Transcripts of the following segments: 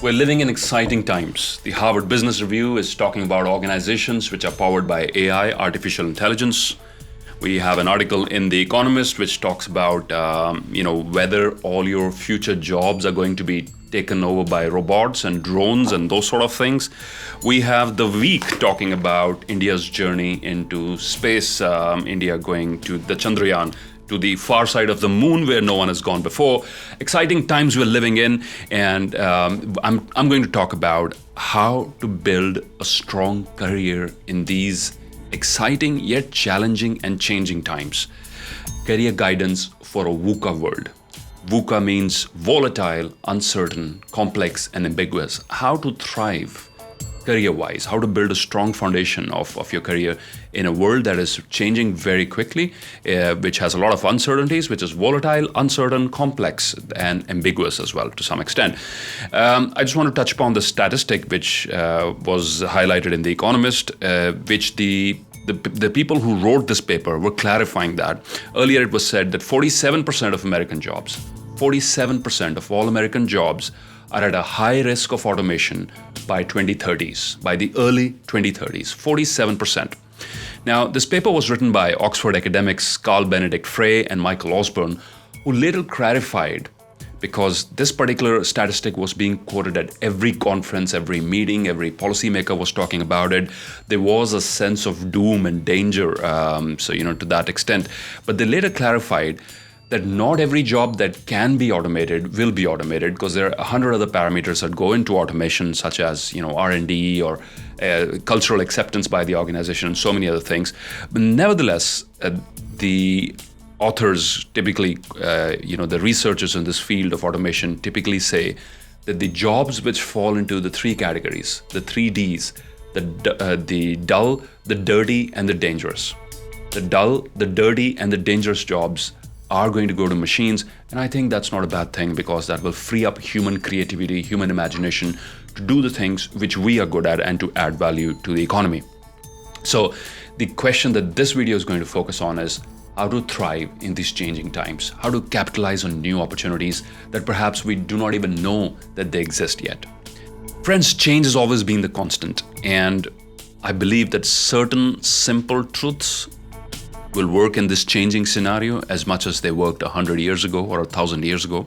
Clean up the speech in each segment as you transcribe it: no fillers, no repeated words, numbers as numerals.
We're living in exciting times. The Harvard Business Review is talking about organizations which are powered by AI, artificial intelligence. We have an article in The Economist which talks about, whether all your future jobs are going to be taken over by robots and drones and those sort of things. We have The Week talking about India's journey into space, India going to the Chandrayaan, to the far side of the moon where no one has gone before. Exciting times we're living in, and I'm going to talk about how to build a strong career in these exciting yet challenging and changing times. Career guidance for a VUCA world. VUCA means volatile, uncertain, complex, and ambiguous. How to thrive career-wise, how to build a strong foundation of your career in a world that is changing very quickly, which has a lot of uncertainties, which is volatile, uncertain, complex, and ambiguous as well to some extent. I just want to touch upon the statistic which was highlighted in The Economist, which the people who wrote this paper were clarifying that. Earlier it was said that 47% of American jobs, 47% of all American jobs are at a high risk of automation by 2030s, by the early 2030s, 47%. Now, this paper was written by Oxford academics Carl Benedict Frey and Michael Osborne, who later clarified, because this particular statistic was being quoted at every conference, every meeting, every policymaker was talking about it. There was a sense of doom and danger, to that extent. But they later clarified that not every job that can be automated will be automated, because there are 100 other parameters that go into automation, such as R&D or cultural acceptance by the organization and so many other things. But nevertheless, the authors typically, the researchers in this field of automation typically say that the jobs which fall into the three categories, the three Ds, the dull, the dirty, and the dangerous. The dull, the dirty, and the dangerous jobs are going to go to machines, and I think that's not a bad thing, because that will free up human creativity, human imagination to do the things which we are good at and to add value to the economy. So the question that this video is going to focus on is how to thrive in these changing times, how to capitalize on new opportunities that perhaps we do not even know that they exist yet. Friends, change has always been the constant, and I believe that certain simple truths will work in this changing scenario as much as they worked 100 years ago or 1,000 years ago.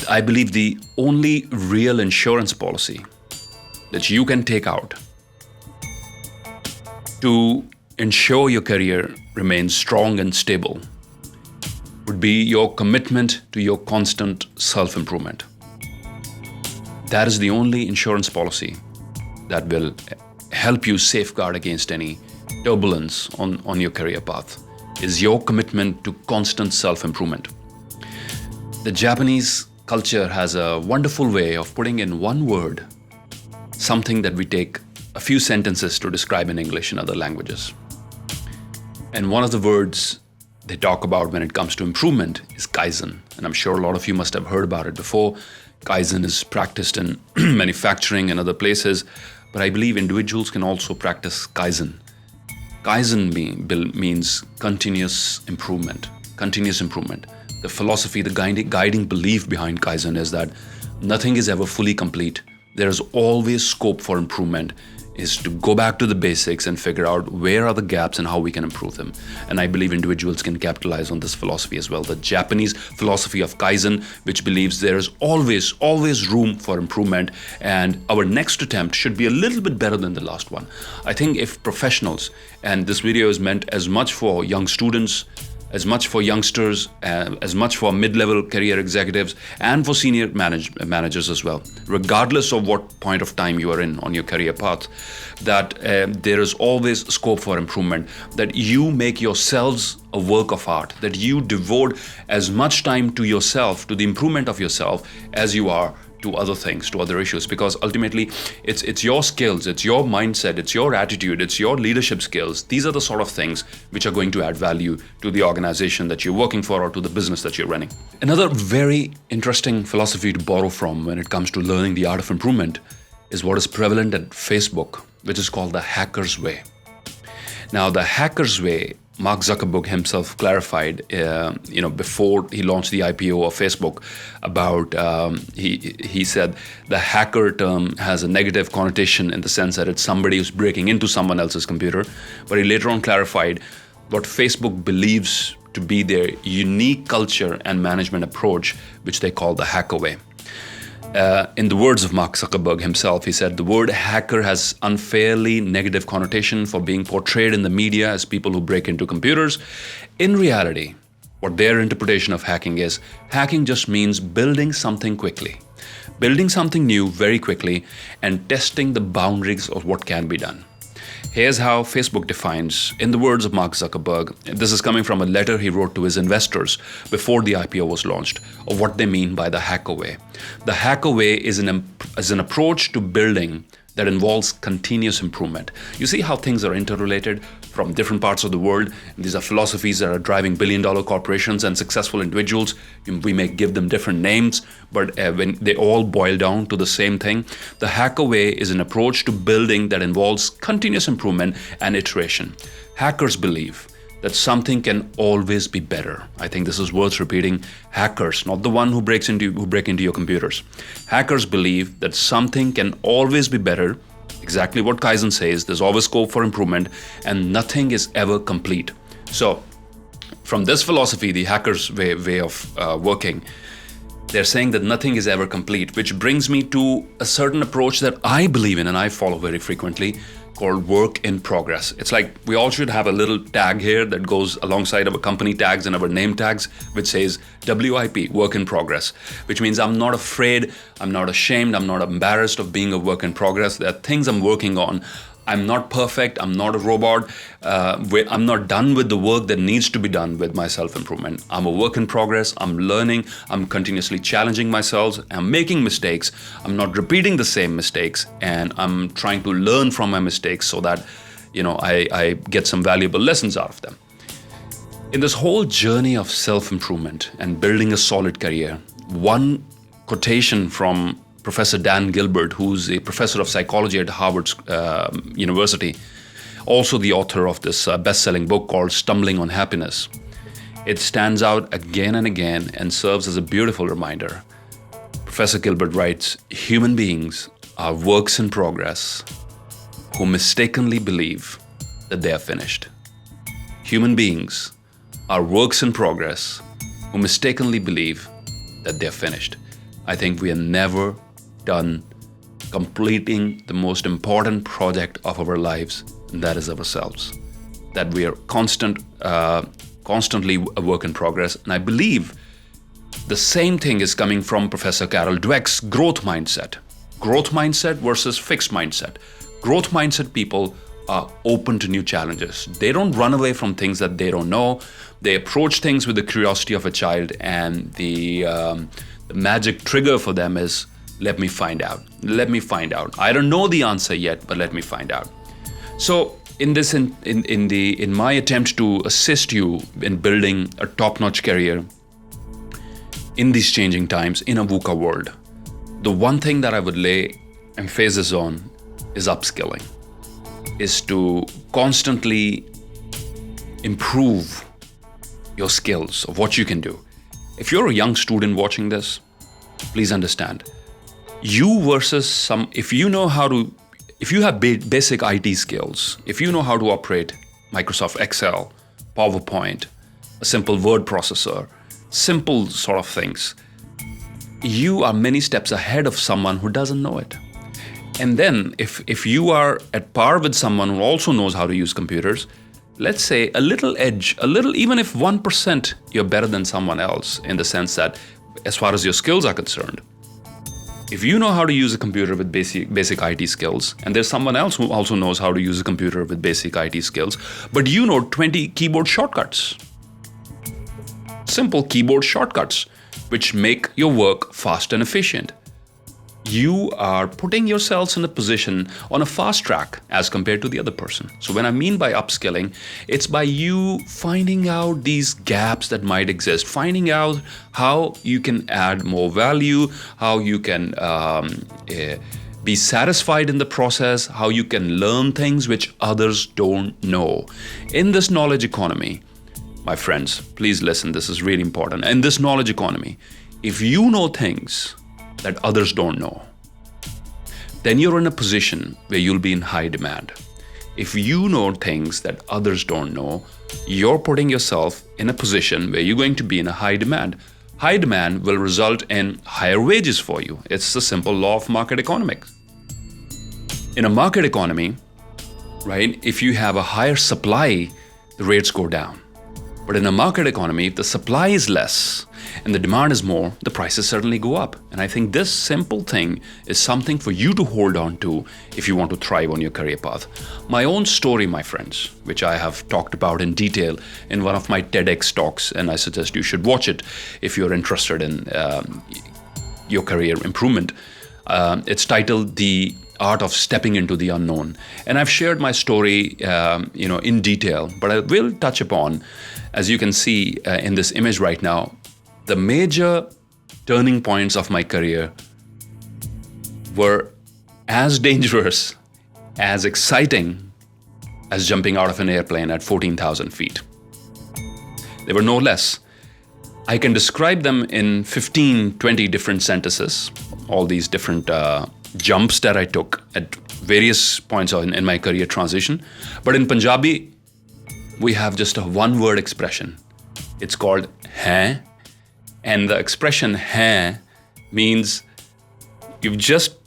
I believe the only real insurance policy that you can take out to ensure your career remains strong and stable would be your commitment to your constant self-improvement. That is the only insurance policy that will help you safeguard against any turbulence on your career path, is your commitment to constant self-improvement. The Japanese culture has a wonderful way of putting in one word something that we take a few sentences to describe in English and other languages. And one of the words they talk about when it comes to improvement is Kaizen. And I'm sure a lot of you must have heard about it before. Kaizen is practiced in manufacturing and other places, but I believe individuals can also practice Kaizen. Kaizen means continuous improvement. Continuous improvement. The philosophy, the guiding belief behind Kaizen is that nothing is ever fully complete. There is always scope for improvement, is to go back to the basics and figure out where are the gaps and how we can improve them. And I believe individuals can capitalize on this philosophy as well. The Japanese philosophy of Kaizen, which believes there is always room for improvement, and our next attempt should be a little bit better than the last one. I think if professionals, and this video is meant as much for young students, as much for youngsters, as much for mid-level career executives, and for senior managers as well, regardless of what point of time you are in on your career path, that there is always scope for improvement, that you make yourselves a work of art, that you devote as much time to yourself, to the improvement of yourself, as you are to other things, to other issues, because ultimately it's your skills, it's your mindset, it's your attitude, it's your leadership skills. These are the sort of things which are going to add value to the organization that you're working for or to the business that you're running. Another very interesting philosophy to borrow from when it comes to learning the art of improvement is what is prevalent at Facebook, which is called the hacker's way. Now, the hacker's way Mark Zuckerberg himself clarified, before he launched the IPO of Facebook, about he said the hacker term has a negative connotation in the sense that it's somebody who's breaking into someone else's computer. But he later on clarified what Facebook believes to be their unique culture and management approach, which they call the hacker way. In the words of Mark Zuckerberg himself, he said, the word hacker has unfairly negative connotation for being portrayed in the media as people who break into computers. In reality, what their interpretation of hacking is, hacking just means building something quickly, building something new very quickly, and testing the boundaries of what can be done. Here's how Facebook defines, in the words of Mark Zuckerberg, this is coming from a letter he wrote to his investors before the IPO was launched, of what they mean by the hacker way. The hacker way is an approach to building that involves continuous improvement. You see how things are interrelated from different parts of the world. These are philosophies that are driving billion-dollar corporations and successful individuals. We may give them different names, but when they all boil down to the same thing, the hacker way is an approach to building that involves continuous improvement and iteration. Hackers believe that something can always be better. I think this is worth repeating. Hackers, not the one who break into your computers. Hackers believe that something can always be better. Exactly what Kaizen says, there's always scope for improvement, and nothing is ever complete. So, from this philosophy, the hackers' way of working, they're saying that nothing is ever complete, which brings me to a certain approach that I believe in and I follow very frequently, called work in progress. It's like we all should have a little tag here that goes alongside our company tags and our name tags, which says WIP, work in progress, which means I'm not afraid, I'm not ashamed, I'm not embarrassed of being a work in progress. There are things I'm working on. I'm not perfect, I'm not a robot, I'm not done with the work that needs to be done with my self-improvement. I'm a work in progress, I'm learning, I'm continuously challenging myself, I'm making mistakes, I'm not repeating the same mistakes, and I'm trying to learn from my mistakes so that, I get some valuable lessons out of them. In this whole journey of self-improvement and building a solid career, one quotation from Professor Dan Gilbert, who's a professor of psychology at Harvard University, also the author of this best-selling book called Stumbling on Happiness. It stands out again and again and serves as a beautiful reminder. Professor Gilbert writes, human beings are works in progress who mistakenly believe that they are finished. Human beings are works in progress who mistakenly believe that they're finished. I think we are never done completing the most important project of our lives, and that is ourselves. That we are constantly a work in progress. And I believe the same thing is coming from Professor Carol Dweck's growth mindset. Growth mindset versus fixed mindset. Growth mindset people are open to new challenges. They don't run away from things that they don't know. They approach things with the curiosity of a child, and the magic trigger for them is, let me find out. Let me find out. I don't know the answer yet, but let me find out. So in my attempt to assist you in building a top-notch career in these changing times in a VUCA world, the one thing that I would lay emphasis on is upskilling, is to constantly improve your skills of what you can do. If you're a young student watching this, please understand, you versus if you have basic IT skills, if you know how to operate Microsoft Excel, PowerPoint, a simple word processor, simple sort of things, you are many steps ahead of someone who doesn't know it. And then if you are at par with someone who also knows how to use computers, let's say a little edge, even if 1% you're better than someone else, in the sense that as far as your skills are concerned, if you know how to use a computer with basic IT skills, and there's someone else who also knows how to use a computer with basic IT skills, but you know 20 keyboard shortcuts, simple keyboard shortcuts, which make your work fast and efficient, you are putting yourselves in a position on a fast track as compared to the other person. So when I mean by upskilling, it's by you finding out these gaps that might exist, finding out how you can add more value, how you can Be satisfied in the process, how you can learn things which others don't know. In this knowledge economy, my friends, please listen, this is really important. In this knowledge economy, if you know things that others don't know, then you're in a position where you'll be in high demand. If you know things that others don't know, you're putting yourself in a position where you're going to be in a high demand. High demand will result in higher wages for you. It's the simple law of market economics. In a market economy, right, if you have a higher supply, the rates go down. But in a market economy, if the supply is less and the demand is more, the prices certainly go up. And I think this simple thing is something for you to hold on to if you want to thrive on your career path. My own story, my friends, which I have talked about in detail in one of my TEDx talks, and I suggest you should watch it if you're interested in your career improvement. It's titled The Art of Stepping into the Unknown. And I've shared my story in detail, but I will touch upon, as you can see in this image right now, the major turning points of my career were as dangerous, as exciting as jumping out of an airplane at 14,000 feet. They were no less. I can describe them in 15, 20 different sentences, all these different jumps that I took at various points in my career transition. But in Punjabi, we have just a one-word expression. It's called hain. And the expression hain means you've just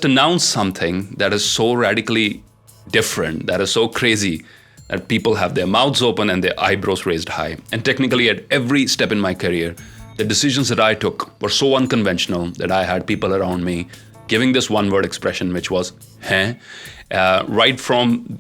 announced something that is so radically different, that is so crazy, that people have their mouths open and their eyebrows raised high. And technically at every step in my career, the decisions that I took were so unconventional that I had people around me giving this one-word expression, which was hain. Right from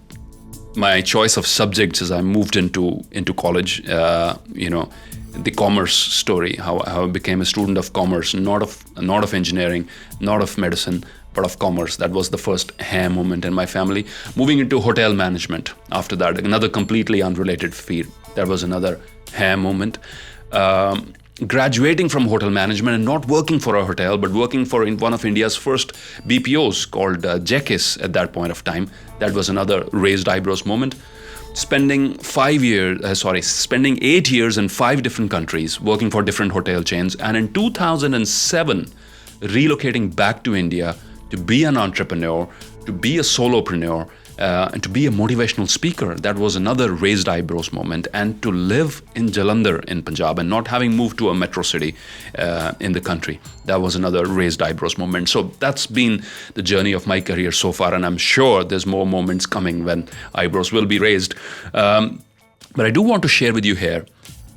my choice of subjects as I moved into college, the commerce story, how I became a student of commerce, not of engineering, not of medicine, but of commerce. That was the first hain moment in my family. Moving into hotel management after that, another completely unrelated field. That was another hain moment. Graduating from hotel management and not working for a hotel, but working for in one of India's first BPOs called Jekis at that point of time. That was another raised eyebrows moment. Spending 8 years in 5 different countries, working for different hotel chains, and in 2007, relocating back to India to be an entrepreneur, to be a solopreneur, and to be a motivational speaker. That was another raised eyebrows moment. And to live in Jalandhar in Punjab and not having moved to a metro city in the country, that was another raised eyebrows moment. So that's been the journey of my career so far, and I'm sure there's more moments coming when eyebrows will be raised. But I do want to share with you here,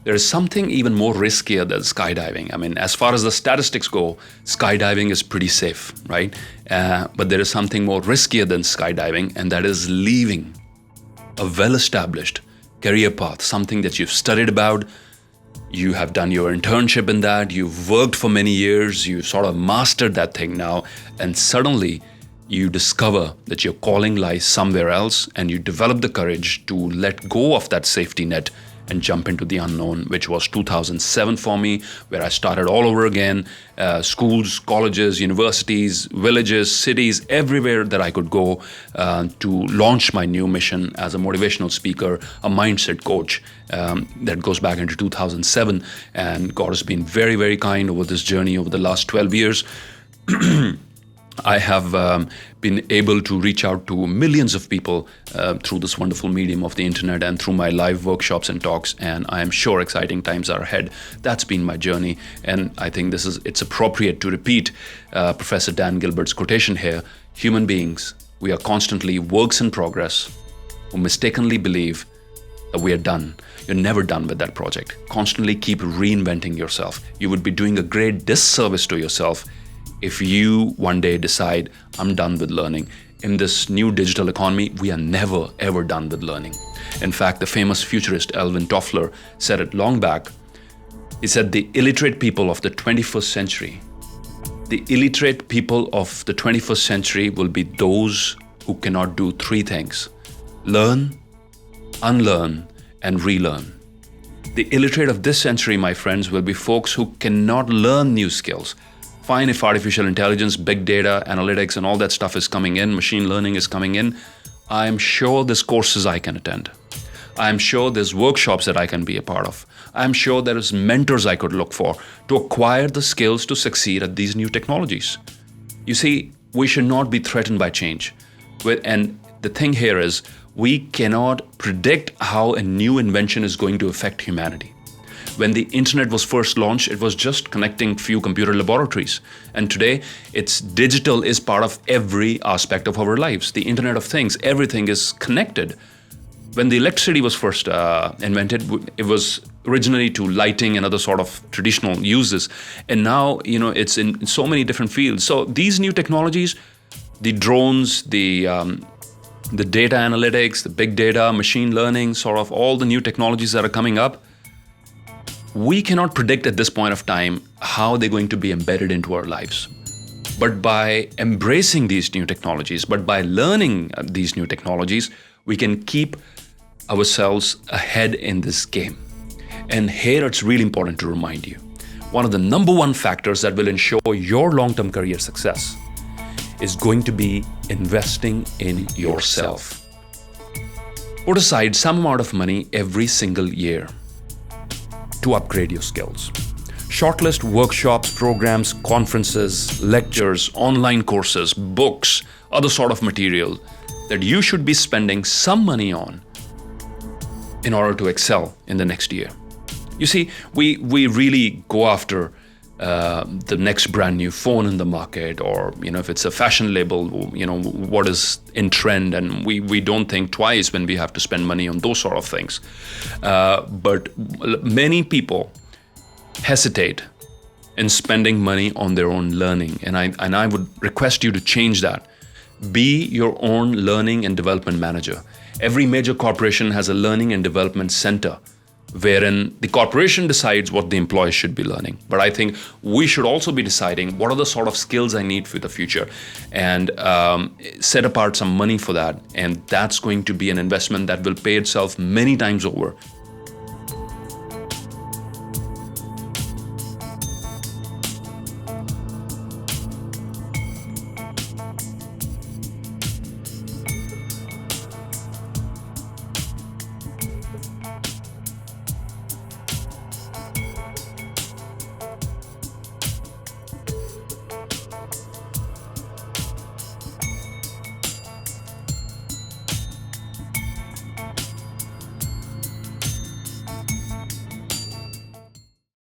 there is something even more riskier than skydiving. I mean, as far as the statistics go, skydiving is pretty safe, right? But there is something more riskier than skydiving, and that is leaving a well-established career path, something that you've studied about, you have done your internship in that, you've worked for many years, you've sort of mastered that thing now, and suddenly you discover that your calling lies somewhere else, and you develop the courage to let go of that safety net and jump into the unknown, which was 2007 for me, where I started all over again. Schools, colleges, universities, villages, cities, everywhere that I could go to launch my new mission as a motivational speaker, a mindset coach. That goes back into 2007. And God has been very, very kind over this journey over the last 12 years. I have been able to reach out to millions of people through this wonderful medium of the internet and through my live workshops and talks, and I am sure exciting times are ahead. That's been my journey, and I think it's appropriate to repeat Professor Dan Gilbert's quotation here. Human beings, we are constantly works in progress who mistakenly believe that we are done. You're never done with that project. Constantly keep reinventing yourself. You would be doing a great disservice to yourself if you one day decide, I'm done with learning. In this new digital economy, we are never, ever done with learning. In fact, the famous futurist Alvin Toffler said it long back. He said, the illiterate people of the 21st century will be those who cannot do 3 things: learn, unlearn, and relearn. The illiterate of this century, my friends, will be folks who cannot learn new skills, Fine if artificial intelligence, big data, analytics, and all that stuff is coming in, machine learning is coming in. I'm sure there's courses I can attend. I'm sure there's workshops that I can be a part of. I'm sure there's mentors I could look for to acquire the skills to succeed at these new technologies. You see, we should not be threatened by change. And the thing here is, we cannot predict how a new invention is going to affect humanity. When the internet was first launched, it was just connecting few computer laboratories. And today, it's digital is part of every aspect of our lives. The Internet of Things, everything is connected. When the electricity was first invented, it was originally to lighting and other sort of traditional uses. And now, it's in so many different fields. So these new technologies, the drones, the data analytics, the big data, machine learning, sort of all the new technologies that are coming up, we cannot predict at this point of time how they're going to be embedded into our lives. But by embracing these new technologies, but by learning these new technologies, we can keep ourselves ahead in this game. And here it's really important to remind you, one of the number one factors that will ensure your long-term career success is going to be investing in yourself. Put aside some amount of money every single year to upgrade your skills. Shortlist workshops, programs, conferences, lectures, online courses, books, other sort of material that you should be spending some money on in order to excel in the next year. You see, we really go after the next brand new phone in the market, or if it's a fashion label, what is in trend, and we don't think twice when we have to spend money on those sort of things. But many people hesitate in spending money on their own learning, and I would request you to change that. Be your own learning and development manager. Every major corporation has a learning and development center wherein the corporation decides what the employees should be learning. But I think we should also be deciding what are the sort of skills I need for the future, and set apart some money for that. And that's going to be an investment that will pay itself many times over